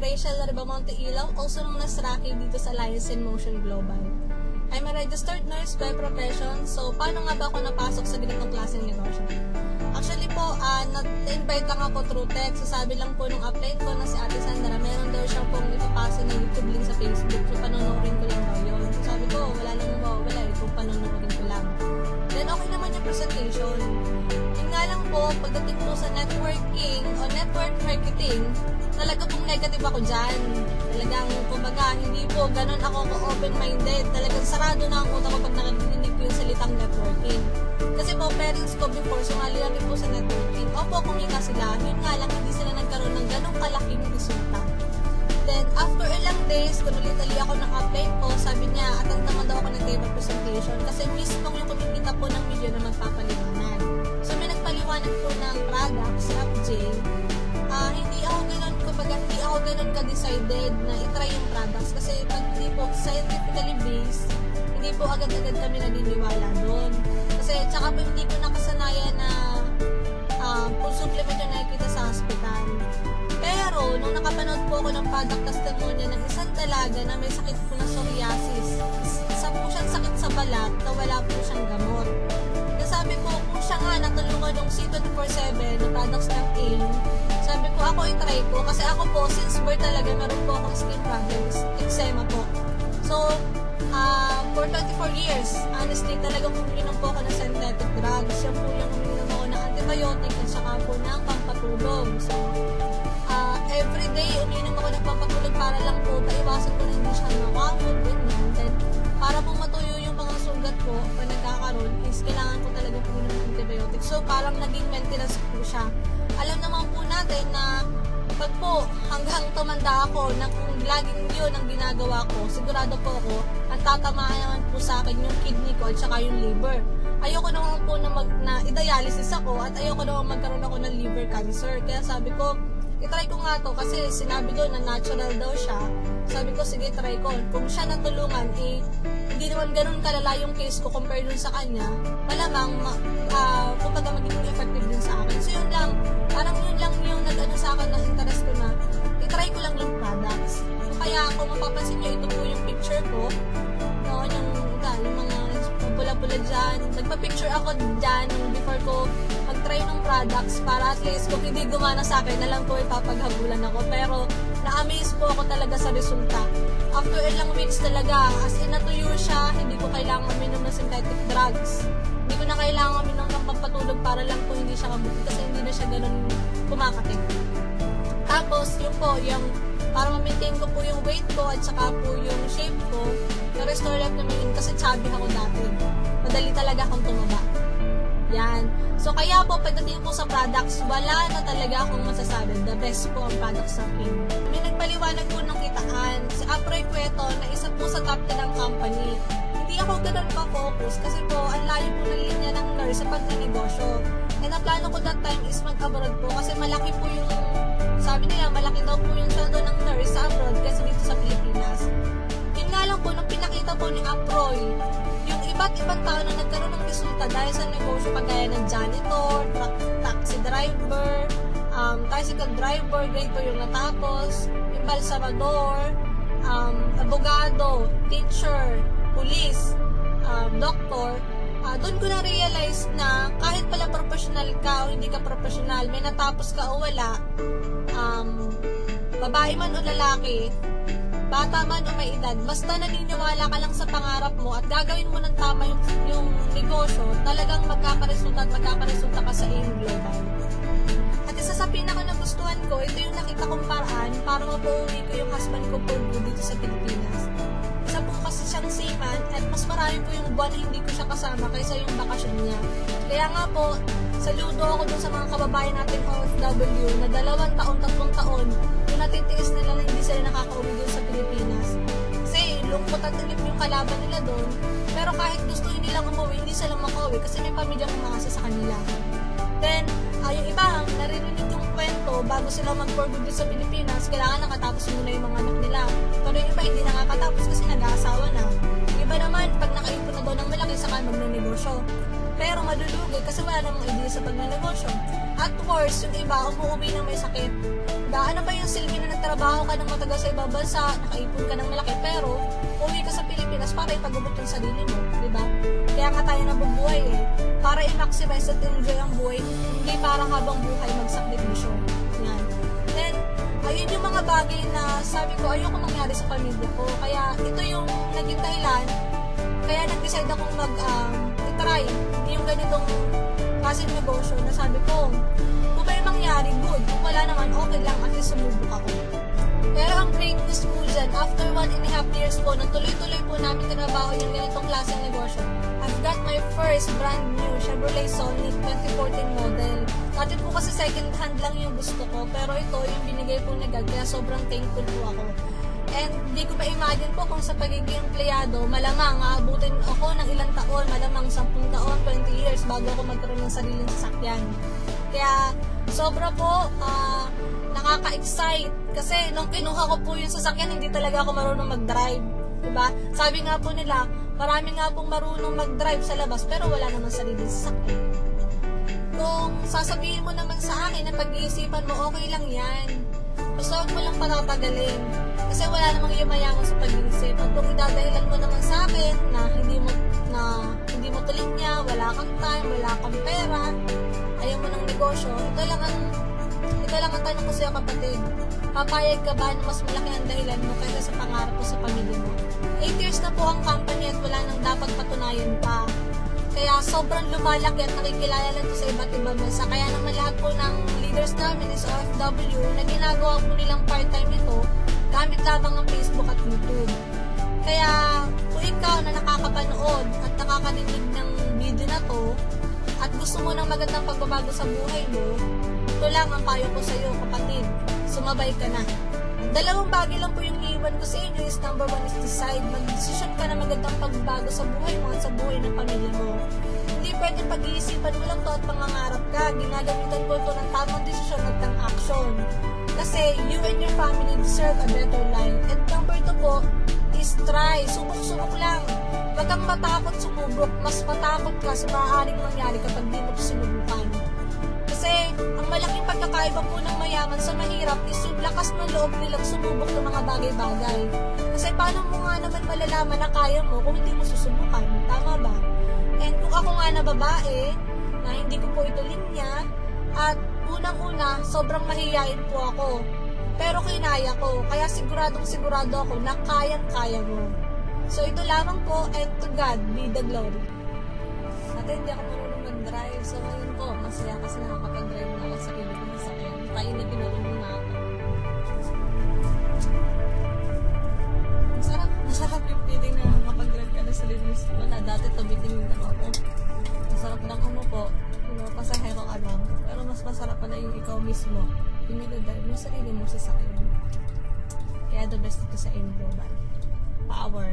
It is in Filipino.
Rachel Ribamonte Ilaw, also known as Rocky dito sa Alliance in Motion Global. I'm a registered nurse by profession, so paano nga ba ako napasok sa ganitong klaseng negosyo? Actually po, na-invite lang ako through text. So sabi lang po nung upline ko na si Ate Sandra, meron daw siya pong ipapasa na YouTube link sa Facebook. So panonoodin ko lang daw yun. So sabi ko, wala lang mawawala kung panonoodin ko lang. Then okay naman yung presentation. Yun nga lang po, pagdating po sa networking o network marketing, talaga pong negative ako dyan. Talagang, kumbaga, hindi po ganun ako open-minded. Talagang sarado na ang utak ko pag nakadinig ko yung salitang networking. Kasi po, parents ko before, sumali lang po sa networking. Opo, kumita sila. Yun nga lang, hindi sila nagkaroon ng ganong kalaking resulta. Then, after ilang days, kunulit-ali ako ng upline ko, sabi niya, attend naman daw ako ng table presentation. Kasi mismo yung kumikita po ng video na magpapaliwanan. So, may nagpaliwanag po ng product, si FJ. Hindi ako ganun, kumbaga, hindi ako ganun ka-decided na itry yung products. Kasi pag hindi po scientifically based, hindi po agad-agad kami naniniwala doon. Kasi, tsaka po hindi ko nakasanayan na full supplement yung nakikita sa hospital. Pero, nung nakapanood po ako ng product testimony ng isang dalaga na may sakit po na psoriasis, isa po siyang sakit sa balat na wala po siyang gamot. Kaya sabi ko, kung siya nga natulungan ng C24/7 na products ng AIM, sabi ko, ako itry ko. Kasi ako po, since birth talaga, meron po akong skin problems, eczema po. So, for 24 years, honestly, talagang uminom po ako ng synthetic drugs. Yan po yung uminom ako ng antibiotic at saka po ng pampatulog. So, everyday, uminom ako ng pampatulog para lang po, paiwasan ko na hindi siya mawawag, ganyan. Then, para po matuyo yung mga sugat ko, pag nagkakaroon, is kailangan ko talaga uminom ng antibiotic. So, parang naging maintenance po siya. Alam naman po natin na pag po hanggang tumanda ako na kung laging yun ang ginagawa ko, sigurado po ako ang tatamaan po sa akin yung kidney ko at saka yung liver. Ayoko naman po na i-dialysis ako at ayoko naman magkaroon ako ng liver cancer. Kaya sabi ko, itry ko nga to kasi sinabi doon na natural daw siya. Sabi ko, sige, try ko. Kung siya natulungan, hindi naman ganun kalala yung case ko compared dun sa kanya, malamang, kumbaga magiging effective din sa akin. So yun lang, parang yun lang yung nag-ano sa akin na interest ko na, itry ko lang yung products. So kaya kung mapapansin nyo, ito po yung picture ko, no, yung mga pula-pula dyan. Nagpa-picture ako dyan before ko mag-try ng products para at least kung hindi gumana sa akin, na lang po ipapaghabulan ako. Pero na-amaze po ako talaga sa resulta. After ilang weeks talaga, as in natuyo siya, hindi ko kailangan uminom ng synthetic drugs. Hindi ko na kailangan uminom ng pampatulog para lang po hindi siya kabuti kasi hindi na siya ganun kumakating. Tapos, yun po, yung para ma-maintain ko po yung weight ko at saka po yung shape ko, na-restore up naman yun kasi chubby ako dati. Madali talaga akong tumaba. Yan. So, kaya po, pagdating po sa products, wala na talaga akong masasabi. The best po ang products sa akin. May nagpaliwanag po ng kitaan. Si Aproy po ito, na isa po sa top 10 ng company. Hindi ako ganun pa-focus kasi po, ang layo po ng linya ng nurse sa pagninegosyo. And ang plano ko that time is mag-abroad po kasi malaki po yung, sabi nila, malaki daw po yung sweldo ng nurse sa abroad kasi dito sa Pilipinas. Yun nga lang po, nung pinakita po ni Aproy, yung iba't ibang tao na nagkaroon ng resulta dahil sa negosyo kagaya ng janitor, taxi driver, tricycle driver, grade po yung natapos, yung balsamador, abogado, teacher, police, doctor, doon ko na-realize na kahit pala professional ka o hindi ka professional, may natapos ka o wala, babae man o lalaki, bata man o may edad, basta naniniwala ka lang sa pangarap mo at gagawin mo ng tama yung negosyo, talagang magkakaresulta ka sa AIM Global. At isa sa pinaka nagustuhan ko, ito yung nakita kong paraan para mapauwi ko yung husband ko po dito sa Pilipinas. Isa po kasi siyang seaman at mas marami po yung buwan na hindi ko siya kasama kaysa yung bakasyon niya. Kaya nga po, saludo ako dun sa mga kababayan natin OFW na 2 taon, 3 taon yung natitiis nila na hindi sila nakakauwi dun sa Pilipinas. Kasi lungkot at inip yung kalaban nila dun. Pero kahit gusto nilang umuwi, hindi sila makauwi kasi may pamilyang umaasa sa kanila. Then, yung iba, naririnig yung kwento bago sila mag-for good sa Pilipinas, kailangan nakatapos muna yung mga anak nila. Pero yung iba, hindi nakakatapos kasi nag-aasawa na. Yung iba naman, pag nakaipon na daw ng malaki, saka magnenegosyo. Pero madulugi kasi wala namang idea sa pagnenegosyo. At worse, yung iba, umuwi na may sakit. Diba? Ano ba yung silbi na nagtrabaho ka ng matagal sa ibang bansa, nakaipon ka ng malaki, pero uwi ka sa Pilipinas para ipagubot yung sarili mo, diba? Kaya nga tayo nabubuhay para i-maximize at enjoy ang buhay, hindi para habang buhay magsakripisyo. Yan. Then, ayun yung mga bagay na sabi ko, ayoko mangyari sa pamilya ko. Kaya ito yung naging dahilan, kaya nag-decide akong i-try yung ganitong klaseng negosyo na sabi ko, kung may mangyari, good. Kung wala naman, okay lang, at least sumubok ako. Pero ang great news po dyan, after 1.5 years po, nang tuloy-tuloy po namin trabaho yung ganitong klaseng negosyo, I've got my first brand new Chevrolet Sonic 2014 model. Dati po kasi second hand lang yung gusto ko, pero ito yung binigay po ni God, kaya sobrang thankful po ako. And hindi ko ma-imagine po kung sa pagiging empleyado, malamang aabutin ako ng ilang taon, malamang 10 taon, 20 years bago ako magkaroon ng sariling sasakyan. Kaya sobra po nakaka-excite kasi nung kinuha ko po yung sasakyan, hindi talaga ako marunong mag-drive. Diba? Sabi nga po nila, marami nga pong marunong mag-drive sa labas pero wala namang sariling sasakyan. Kung sasabihin mo naman sa akin na pag-iisipan mo, okay lang yan. Basta huwag mo lang patatagalin. Kasi wala namang yumayaman sa pag-iisip. At kung idadahilan mo naman sa akin na hindi mo tulig niya, wala kang time, wala kang pera, ayaw mo ng negosyo, ito lang ang tanong ko sa'yo, kapatid. Papayag ka ba na mas malaki ang dahilan mo kaysa sa pangarap mo sa pamilya mo? 8 years na po ang company at wala nang dapat patunayan pa. Kaya sobrang lumalaki at nakikilala lang ito sa iba't ibang bansa. Kaya naman lahat po ng leaders namin is OFW na ginagawa po nilang part-time ito gamit lamang ang Facebook at YouTube. Kaya kung ikaw na nakakapanood at nakakadinig ng video na to at gusto mo ng magandang pagbabago sa buhay mo, ito lang ang payo ko sa iyo, kapatid. Sumabay ka na. Dalawang bagay lang po yung iiwan ko sa inyo is number 1 is decide. Mag-decision ka na magandang pagbabago sa buhay mo at sa buhay ng pamilya mo. Hindi pwede pag-iisipan mo lang to at pangangarap ka. Ginagamitan po ito ng tamang desisyon at ng action. Kasi you and your family deserve a better life. And number 2 po is try. Subok-subok lang. Huwag kang matakot sumubok. Mas matakot ka sa maaaring mangyari kapag di mo sinubukan. Kasi ang malaking pagkakaiba po ng mayaman sa mahirap is yung lakas ng loob nilang sumubok ng mga bagay-bagay. Kasi paano mo nga naman malalaman na kaya mo kung hindi mo susubukan? Tama ba? And kung ako nga na babae, na hindi ko po ito linya, at unang-una, sobrang mahihain po ako. Pero kinaya ko, kaya sigurado ako na kayang-kaya mo. So ito lamang po, and to God be the glory. At hindi ako marunong mag-drive, so ngayon po, masaya kasi nakakapag-drive na ako sa sarili ko sa kanya. Tayo na pinarunong na ako. Masarap yung feeling na makapag-drive ka na sa sarili mo. Wala, dati tabitin lang ako. Masarap lang umupo, pasahero ka lang. Pero mas masarap pala yung ikaw mismo. Yung nag-drive mo, sarili mo sa sakyan. Kaya the best ito sa inyo, global. Power.